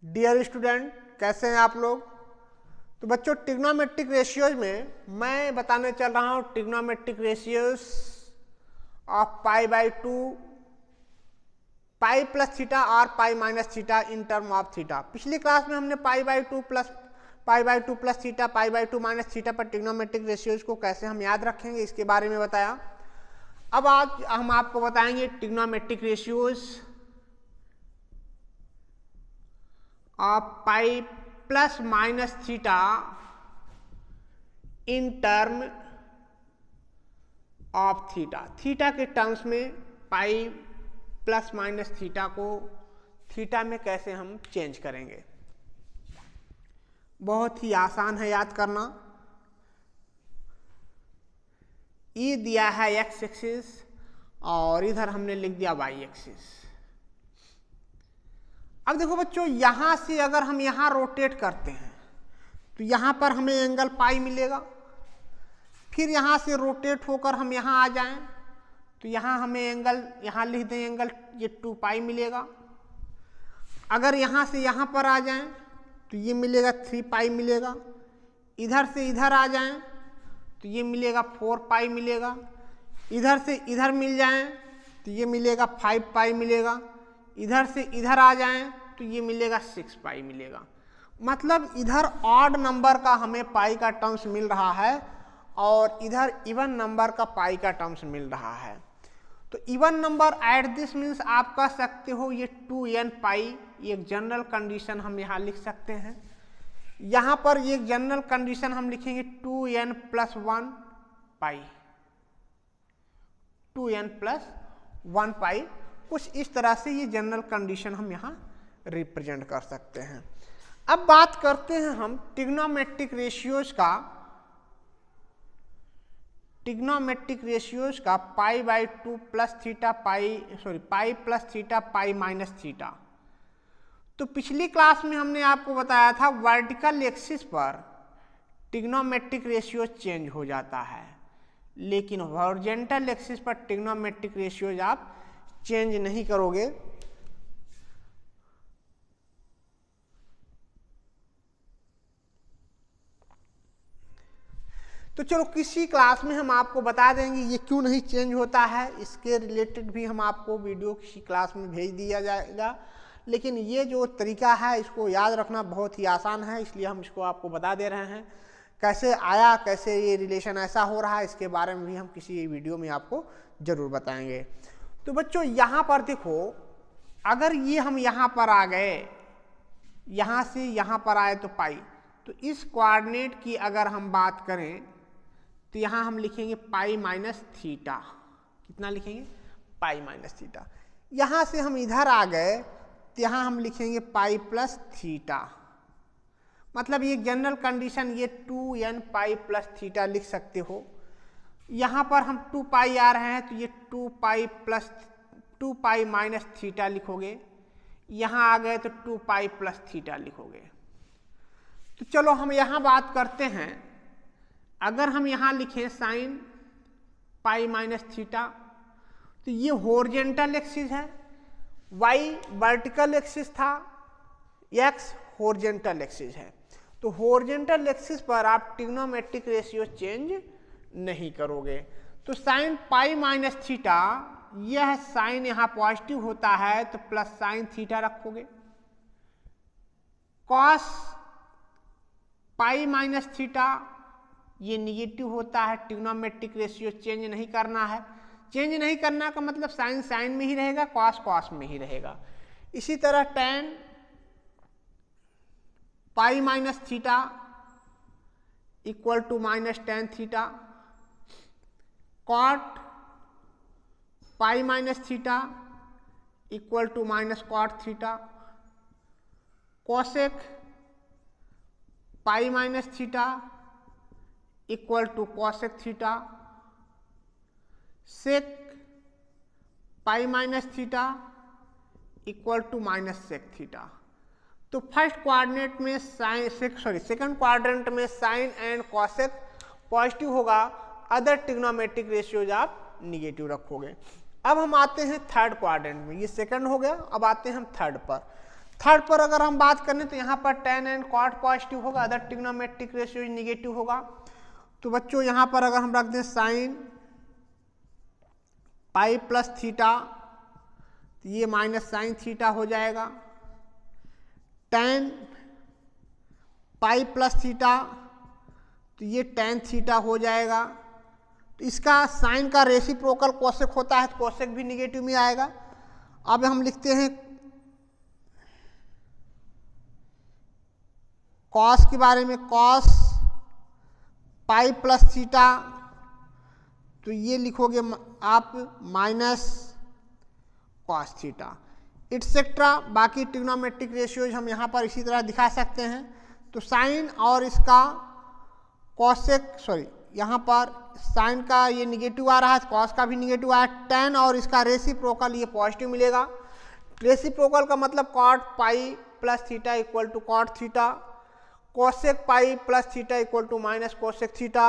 Dear student, कैसे हैं आप लोग। तो बच्चों, ट्रिग्नोमेट्रिक रेशियोज में मैं बताने चल रहा हूं trigonometric ratios of pi by 2, pi plus theta और pi minus theta in term of theta. पिछली क्लास में हमने pi by 2 plus theta, pi by 2 minus theta पर ट्रिग्नोमेट्रिक रेशियोज को कैसे हम याद रखेंगे इसके बारे में बताया। अब आज हम आपको बताएंगे trigonometric ratios of pi plus minus theta in term of theta. Theta के टर्म्स में पाई प्लस माइनस थीटा को थीटा में कैसे हम चेंज करेंगे। बहुत ही आसान है याद करना। ई दिया है एक्स एक्सिस और इधर हमने लिख दिया वाई एक्सिस। अब देखो बच्चों, यहां से अगर हम यहां रोटेट करते हैं तो यहां पर हमें एंगल पाई मिलेगा। फिर यहां से रोटेट होकर हम यहां आ जाएं तो यहां हमें एंगल, यहां लिख दें एंगल, ये 2 पाई मिलेगा। अगर यहां से यहां पर आ जाएं तो ये मिलेगा 3 पाई मिलेगा। इधर से इधर आ जाएं तो ये मिलेगा 4 पाई मिलेगा। इधर से इधर मिल जाएं तो ये मिलेगा 5 पाई मिलेगा। इधर से इधर आ जाएं तो ये मिलेगा 6 पाई मिलेगा। मतलब इधर ऑड नंबर का हमें पाई का टर्म्स मिल रहा है और इधर इवन नंबर का पाई का टर्म्स मिल रहा है। तो even number at this means आप कह सकते हो ये 2n पाई, एक जनरल कंडीशन हम यहाँ लिख सकते हैं। यहाँ पर एक जनरल कंडीशन हम लिखेंगे 2n प्लस 1 पाई, 2n प्लस 1 पाई। कुछ इस तरह से ये जनरल कंडीशन हम यहाँ रिप्रेजेंट कर सकते हैं। अब बात करते हैं हम ट्रिग्नोमेट्रिक रेशियोज का पाई by 2 plus theta pi plus theta pi minus theta. तो पिछली क्लास में हमने आपको बताया था वर्टिकल एक्सिस पर ट्रिग्नोमेट्रिक रेशियो चेंज हो जाता है, लेकिन हॉरिजॉन्टल एक्सिस पर ट्रिग्नोमेट्रिक रेशियोज आप चेंज नहीं करोगे। तो चलो किसी क्लास में हम आपको बता देंगे ये क्यों नहीं चेंज होता है। इसके रिलेटेड भी हम आपको वीडियो किसी क्लास में भेज दिया जाएगा। लेकिन ये जो तरीका है इसको याद रखना बहुत ही आसान है, इसलिए हम इसको आपको बता दे रहे हैं। कैसे आया, कैसे ये रिलेशन ऐसा हो रहा है, इसके बारे में भी हम किसी वीडियो में आपको जरूर बताएंगे। तो बच्चों, यहाँ पर देखो, अगर ये हम यहाँ पर आ गए, यहाँ से यहाँ पर आए तो पाई, तो इस कोऑर्डिनेट की अगर हम बात करें तो यहाँ हम लिखेंगे पाई माइनस थीटा। कितना लिखेंगे? पाई माइनस थीटा। यहाँ से हम इधर आ गए तो यहाँ हम लिखेंगे पाई प्लस थीटा। मतलब ये जनरल कंडीशन, ये 2n पाई प्लस थीटा लिख सकते हो। यहाँ पर हम 2 पाई आ रहे हैं तो ये 2 पाई माइनस थीटा लिखोगे। यहाँ आ गए तो 2 पाई प्लस थीटा लिखोगे। तो चलो हम यहाँ बात करते हैं, अगर हम यहाँ लिखें साइन पाई माइनस थीटा तो ये हॉरिजॉन्टल एक्सिस है, y वर्टिकल एक्सिस था, x हॉरिजॉन्टल एक्सिस है। तो हॉरिजॉन्टल एक्सिस पर आप ट्रिग्नोमेट्रिक रेशियो चेंज नहीं करोगे। तो साइन पाई माइनस थीटा, यह साइन यहाँ पॉजिटिव होता है तो प्लस साइन थीटा रखोगे। कॉस पाई माइनस थीटा ये निगेटिव होता है, ट्रिग्नोमेट्रिक रेशियो चेंज नहीं करना है। चेंज नहीं करना का मतलब साइन साइन में ही रहेगा, कॉस कॉस में ही रहेगा। इसी तरह tan pi minus theta equal to minus tan theta. Cot pi minus theta equal to minus cot theta. Cosec pi minus theta equal to cosec theta. Sec pi minus theta equal to minus sec theta. तो first quadrant में second quadrant में sine and cosec positive होगा, other trigonometric ratios आप negative रखोगे। अब हम आते हैं थर्ड क्वाड्रेंट में, ये सेकंड हो गया। अब आते हैं हम थर्ड पर। थर्ड पर अगर हम बात करें तो यहाँ पर tan एंड cot पॉजिटिव होगा, अदर ट्रिग्नोमेट्रिक रेशियो निगेटिव होगा। तो बच्चों यहाँ पर अगर हम रख दें साइन पाई प्लस थीटा, तो ये माइनस साइन थीटा हो जाएगा। tan पाई प्लस थीटा, तो ये tan थीटा हो जाएगा। तो इसका साइन का रेसिप्रोकल कोसेक होता है, तो कोसेक भी निगेटिव में आएगा। अब हम लिखते हैं कॉस के बारे में, कॉस पाई प्लस थीटा, तो ये लिखोगे आप माइनस कॉस थीटा, एटसेट्रा। बाकी ट्रिग्नोमेट्रिक रेशियोज हम यहाँ पर इसी तरह दिखा सकते हैं। तो साइन और इसका कॉसेक, सॉरी यहाँ पर साइन का ये निगेटिव आ रहा है, कॉस का भी निगेटिव आया, tan और इसका रेसिप्रोकल ये पॉजिटिव मिलेगा। रेसिप्रोकल का मतलब cot pi plus theta equal to cot theta, cosec pi plus theta equal to minus cosec theta.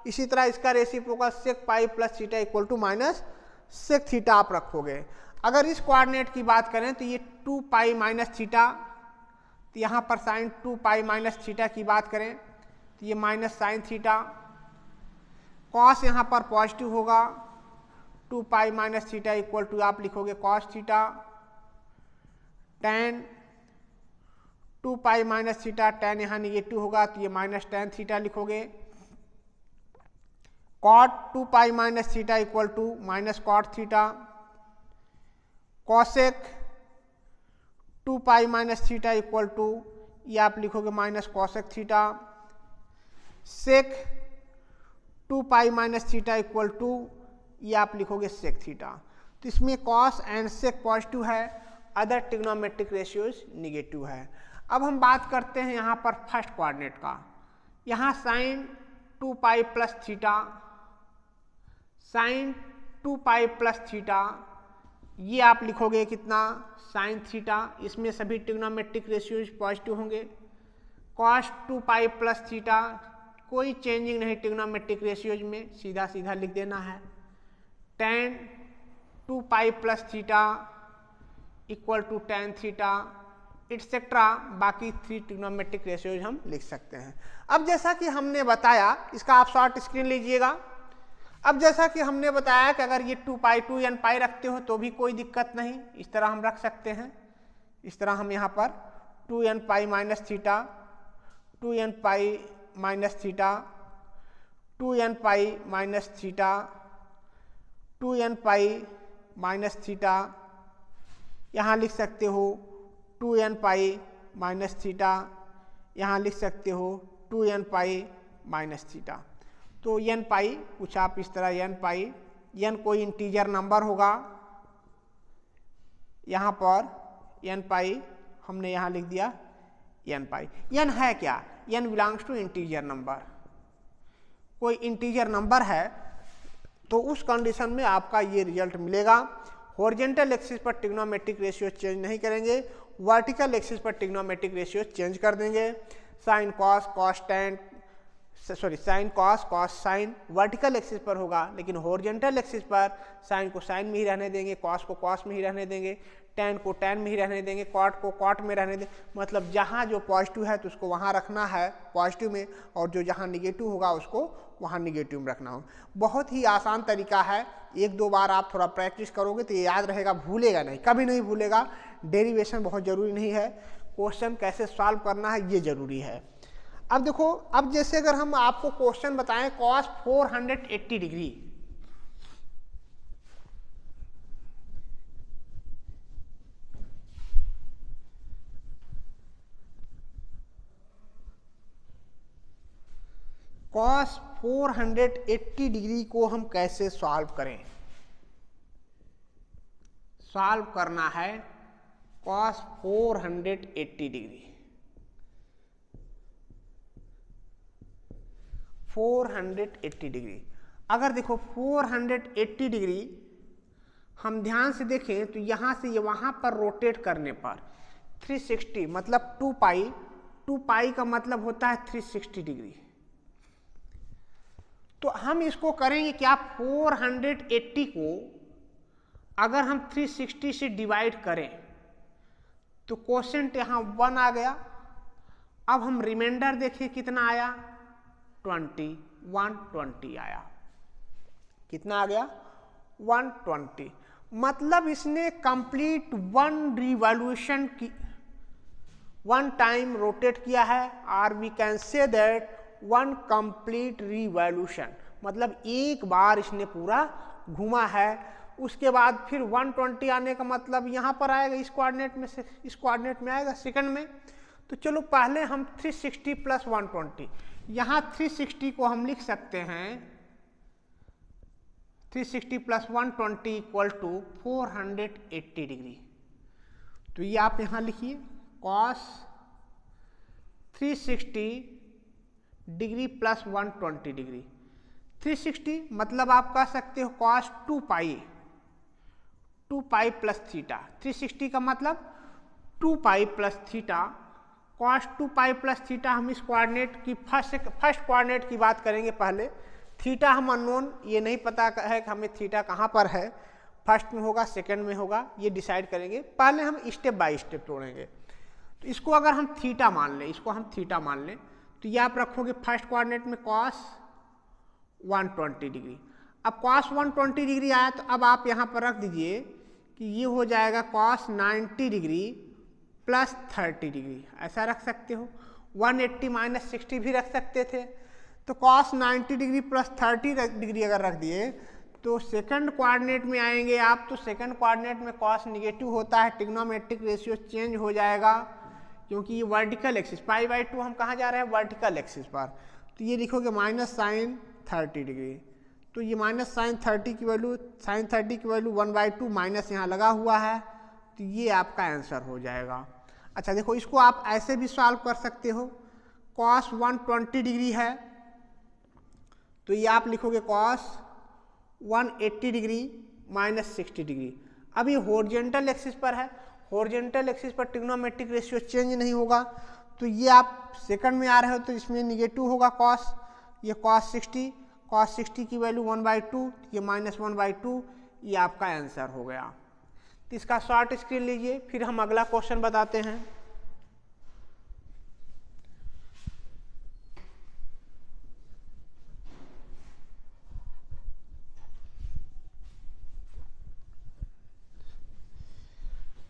इसी तरह इसका reciprocal sec pi plus theta equal to minus sec theta आप रखोगे। अगर इस कोऑर्डिनेट की बात करें तो ये 2 पाई माइनस थीटा, तो यहाँ पर साइन 2 पाई माइनस थीटा की बात करें तो ये माइनस साइन थीटा। कॉस यहाँ पर पॉजिटिव होगा, 2 pi minus theta equal to आप लिखोगे cos theta. tan 2 pi minus theta, tan यहाँ निगेटिव होगा तो ये माइनस tan थीटा लिखोगे। cot 2 pi minus theta equal to minus cot theta. Cosec 2 pi minus theta equal to ये आप लिखोगे minus cosec theta. Sec 2 pi minus theta equal to ये आप लिखोगे सेक थीटा। तो इसमें कॉस एंड सेक पॉजिटिव है, अदर ट्रिग्नोमेट्रिक रेशियोज निगेटिव है। अब हम बात करते हैं यहाँ पर फर्स्ट कोऑर्डिनेट का। यहाँ sine 2 pi plus theta, sine 2 pi plus theta, ये आप लिखोगे कितना साइन थीटा। इसमें सभी ट्रिग्नोमेट्रिक रेशियोज पॉजिटिव होंगे। कॉस 2 पाई प्लस थीटा, कोई चेंजिंग नहीं ट्रिग्नोमेट्रिक रेशियोज में, सीधा सीधा लिख देना है। tan 2 pi plus theta equal to tan theta, etcetera. बाकी 3 ट्रिग्नोमेट्रिक रेशियोज हम लिख सकते हैं। अब जैसा कि हमने बताया, इसका आप शॉर्ट स्क्रीन लीजिएगा। अब जैसा कि हमने बताया कि अगर ये 2 पाई 2n पाई रखते हो तो भी कोई दिक्कत नहीं, इस तरह हम रख सकते हैं। इस तरह हम यहाँ पर 2n पाई माइनस थीटा, 2n पाई माइनस थीटा, 2n पाई माइनस थीटा, 2n पाई माइनस थीटा, यहाँ लिख सकते हो 2n पाई माइनस थीटा, यहाँ लिख सकते हो 2n पाई माइनस थीटा। तो n पाई कुछ आप इस तरह n पाई, n कोई इंटीजर नंबर होगा, यहाँ पर n पाई हमने यहाँ लिख दिया n पाई। n है क्या? n belongs to integer number. कोई इंटीजर नंबर है तो उस कंडीशन में आपका ये रिजल्ट मिलेगा। हॉरिजॉन्टल एक्सिस पर ट्रिग्नोमेट्रिक रेशियो चेंज नहीं करेंगे, वर्टिकल एक्सिस पर ट्रिग्नोमेट्रिक रेशियो चेंज कर देंगे। Sine cos, cos tan, sorry sine cos, cos sine vertical axis पर होगा, लेकिन हॉरिजॉन्टल एक्सिस पर साइन को साइन में ही रहने देंगे, कॉस को कॉस में ही रहने देंगे, टैन को टैन में ही रहने देंगे, कॉट को कॉट में रहने देंगे। मतलब जहाँ जो पॉजिटिव है तो उसको वहाँ रखना है पॉजिटिव में, और जो जहाँ निगेटिव होगा उसको वहाँ निगेटिव में रखना हो। बहुत ही आसान तरीका है, 1-2 बार आप थोड़ा प्रैक्टिस करोगे तो ये याद रहेगा, भूलेगा नहीं, कभी नहीं भूलेगा। डेरिवेशन बहुत ज़रूरी नहीं है, क्वेश्चन कैसे सॉल्व करना है ये ज़रूरी है। अब देखो, अब जैसे अगर हम आपको क्वेश्चन बताएं cos 480 डिग्री, cos 480 डिग्री को हम कैसे सॉल्व करें? सॉल्व करना है cos 480 डिग्री, 480 डिग्री। अगर देखो 480 डिग्री हम ध्यान से देखें तो यहाँ से ये वहाँ पर रोटेट करने पर 360 मतलब 2 पाई, 2 पाई का मतलब होता है 360 डिग्री। तो हम इसको करेंगे क्या, 480 को अगर हम 360 से डिवाइड करें तो क्वोशिएंट यहाँ 1 आ गया। अब हम रिमाइंडर देखिए कितना आया, 20, 120 आया। कितना आ गया, 120। मतलब इसने कंप्लीट 1 रिवॉल्यूशन की 1 टाइम रोटेट किया है, और we can say that 1 complete revolution, मतलब एक बार इसने पूरा घूमा है। उसके बाद फिर 120 आने का मतलब यहाँ पर आएगा, इस कोऑर्डिनेट में से इस कोऑर्डिनेट में आएगा सेकंड में। तो चलो पहले हम 360 प्लस 120, यहाँ 360 को हम लिख सकते हैं 360 प्लस 120 इक्वल टू 480 डिग्री। तो ये आप यहाँ लिखिए कॉस 360 डिग्री प्लस 120 डिग्री। 360 मतलब आप कह सकते हो कॉस 2 पाई प्लस थीटा। 360 का मतलब 2 pi plus theta. Cos 2 pi plus theta, हम इस कोऑर्डिनेट की फर्स्ट कोऑर्डिनेट की बात करेंगे पहले। थीटा हम अननोन, ये नहीं पता है कि हमें थीटा कहाँ पर है, फर्स्ट में होगा सेकंड में होगा, ये डिसाइड करेंगे। पहले हम स्टेप बाय स्टेप तोड़ेंगे। तो इसको अगर हम थीटा मान लें, इसको हम थीटा मान लें, तो ये आप रखोगे फर्स्ट कोऑर्डिनेट में कॉस 120 डिग्री। अब कॉस 120 डिग्री आया, तो अब आप यहाँ पर रख दीजिए कि ये हो जाएगा कॉस 90 डिग्री प्लस 30 डिग्री, ऐसा रख सकते हो। 180 माइनस 60 भी रख सकते थे। तो कॉस 90 डिग्री प्लस 30 डिग्री अगर रख दिए, तो सेकंड कोऑर्डिनेट में आएंगे आप, तो सेकंड कोऑर्डिनेट में कॉस निगेटिव होता है, ट्रिग्नोमेट्रिक रेशियो चेंज हो जाएगा, क्योंकि ये वर्टिकल एक्सिस, π/2 हम कहाँ जा रहे हैं, वर्टिकल एक्सिस पर। तो ये लिखोगे माइनस साइन 30 डिग्री। तो ये माइनस साइन 30 की वैल्यू, साइन 30 की वैल्यू 1/2 माइनस यहाँ लगा हुआ है, तो ये आपका आंसर हो जाएगा। अच्छा देखो, इसको आप ऐसे भी सॉल्व कर सकते हो। कॉस 120 डिग्री है, तो ये आप लिखोगे कॉस 180 डिग्री माइनस 60 डिग्री। अब ये हॉरिजॉन्टल एक्सिस पर है, हॉरिजॉन्टल एक्सिस पर ट्रिग्नोमेट्रिक रेशियो चेंज नहीं होगा, तो ये आप सेकंड में आ रहे हो तो इसमें निगेटिव होगा कॉस। ये कॉस 60 की वैल्यू 1/2, ये माइनस 1/2, ये आपका आंसर हो गया। तो इसका शॉर्ट स्क्रीन लीजिए, फिर हम अगला क्वेश्चन बताते हैं।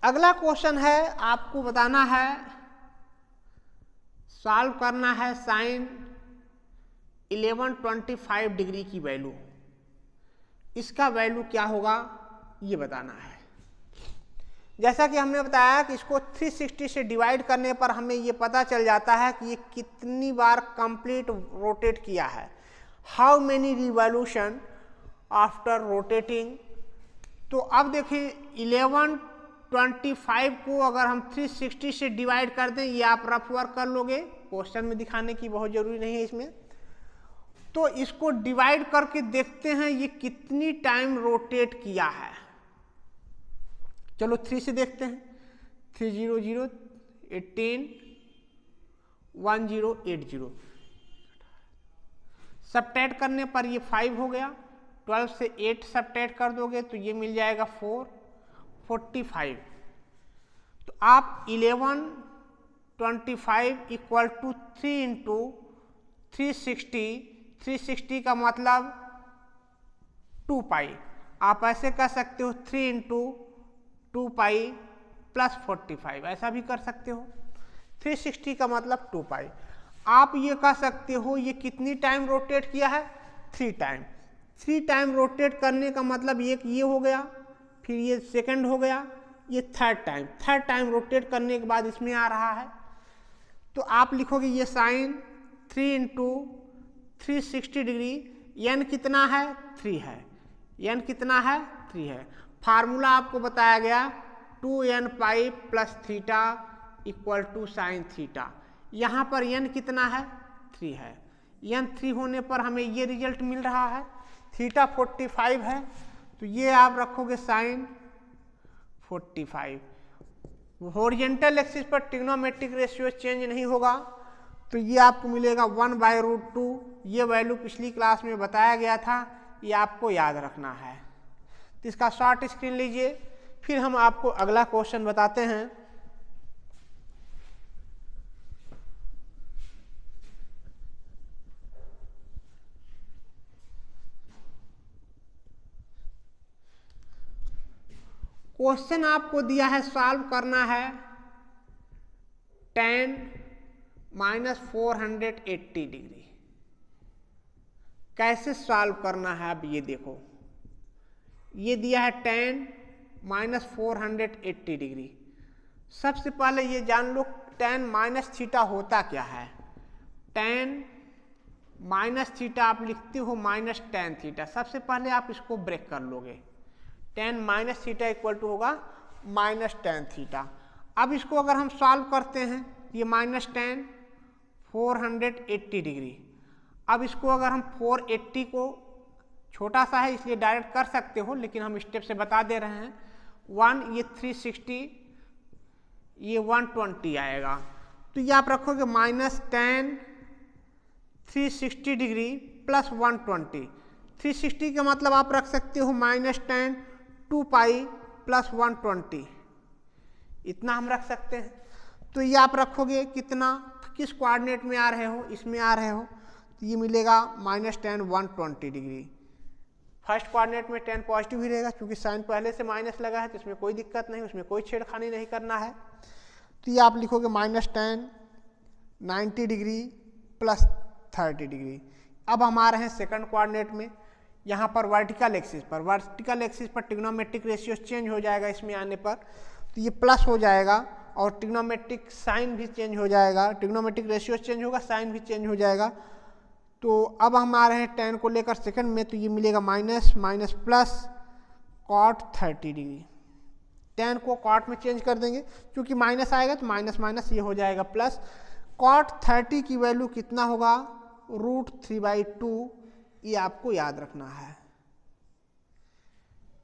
अगला क्वेश्चन है, आपको बताना है, सॉल्व करना है साइन 1125 डिग्री की वैल्यू। इसका वैल्यू क्या होगा ये बताना है। जैसा कि हमने बताया कि इसको 360 से डिवाइड करने पर हमें ये पता चल जाता है कि ये कितनी बार कंप्लीट रोटेट किया है, how many revolution after rotating. तो अब देखिए 1125 को अगर हम 360 से डिवाइड कर दें, ये आप रफ वर्क कर लोगे, क्वेश्चन में दिखाने की बहुत जरूरी नहीं है इसमें। तो इसको डिवाइड करके देखते हैं ये कितनी टाइम रोटेट किया है। चलो 3 से देखते हैं, 300 18 1080, सबट्रैक्ट करने पर ये 5 हो गया। 12 से 8 सबट्रैक्ट कर दोगे तो ये मिल जाएगा 445। तो आप 1125 इक्वल टू 3 इंटू 360 का मतलब 2 पाई। आप ऐसे कर सकते हो 3 इंटू 2 पाई प्लस 45, ऐसा भी कर सकते हो। 360 का मतलब 2 पाई। आप ये कह सकते हो ये कितनी टाइम रोटेट किया है, 3 टाइम। 3 टाइम रोटेट करने का मतलब एक ये हो गया, फिर ये सेकंड हो गया, ये थर्ड टाइम रोटेट करने के बाद इसमें आ रहा है। तो आप लिखोगे ये साइन 3 इंटू 360 डिग्री, एन कितना है 3 है, एन कितना है 3 है। फार्मूला आपको बताया गया 2n pi plus theta equal to sine theta. यहाँ पर n कितना है 3 है, n 3 होने पर हमें ये रिजल्ट मिल रहा है। थीटा 45 है, तो ये आप रखोगे साइन 45। हॉरिजॉन्टल एक्सिस पर ट्रिग्नोमेट्रिक रेशियो चेंज नहीं होगा, तो ये आपको मिलेगा 1/√2। ये वैल्यू पिछली क्लास में बताया गया था, ये आपको याद रखना है। तो इसका शॉर्ट स्क्रीन लीजिए, फिर हम आपको अगला क्वेश्चन बताते हैं। क्वेश्चन आपको दिया है, सॉल्व करना है tan -480 डिग्री। कैसे सॉल्व करना है, अब ये देखो, ये दिया है tan -480 डिग्री। सबसे पहले ये जान लो tan माइनस थीटा होता क्या है। tan माइनस थीटा आप लिखते हो माइनस tan थीटा। सबसे पहले आप इसको ब्रेक कर लोगे, tan minus theta equal to होगा माइनस tan थीटा। अब इसको अगर हम सॉल्व करते हैं, ये माइनस tan 480 डिग्री। अब इसको अगर हम 480 को, छोटा सा है इसलिए डायरेक्ट कर सकते हो, लेकिन हम स्टेप से बता दे रहे हैं। 1 ये 360, ये 120 आएगा। तो ये आप रखोगे माइनस tan 360 डिग्री प्लस 120। 360 का मतलब आप रख सकते हो माइनस tan 2 पाई प्लस 120, इतना हम रख सकते हैं। तो ये आप रखोगे कितना, किस कोऑर्डिनेट में आ रहे हो, इसमें आ रहे हो, तो ये मिलेगा minus tan 120 degree. First coordinate में tan पॉजिटिव ही रहेगा, क्योंकि साइन पहले से माइनस लगा है, तो इसमें कोई दिक्कत नहीं, उसमें कोई छेड़खानी नहीं करना है। तो ये आप लिखोगे minus tan 90 degree plus 30 degree. अब हम आ रहे हैं सेकंड कोऑर्डिनेट में। यहाँ पर वर्टिकल एक्सिस पर ट्रिग्नोमेट्रिक रेशियो चेंज हो जाएगा इसमें आने पर, तो ये प्लस हो जाएगा और ट्रिग्नोमेट्रिक साइन भी चेंज हो जाएगा, ट्रिग्नोमेट्रिक रेशियो चेंज होगा, साइन भी चेंज हो जाएगा। तो अब हम आ रहे हैं tan को लेकर सेकंड में, तो ये मिलेगा minus minus plus cot 30 degree. tan को cot में चेंज कर देंगे, क्योंकि माइनस आएगा तो माइनस माइनस ये हो जाएगा प्लस। cot 30 की वैल्यू कितना होगा, √3/2। ये आपको याद रखना है,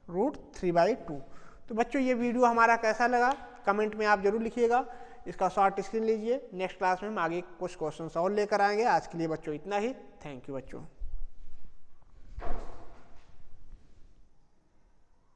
√3/2। तो बच्चों ये वीडियो हमारा कैसा लगा कमेंट में आप जरूर लिखिएगा। इसका शॉर्ट स्क्रीन लीजिए। नेक्स्ट क्लास में हम आगे कुछ क्वेश्चन और लेकर आएंगे। आज के लिए बच्चों इतना ही। थैंक यू बच्चों।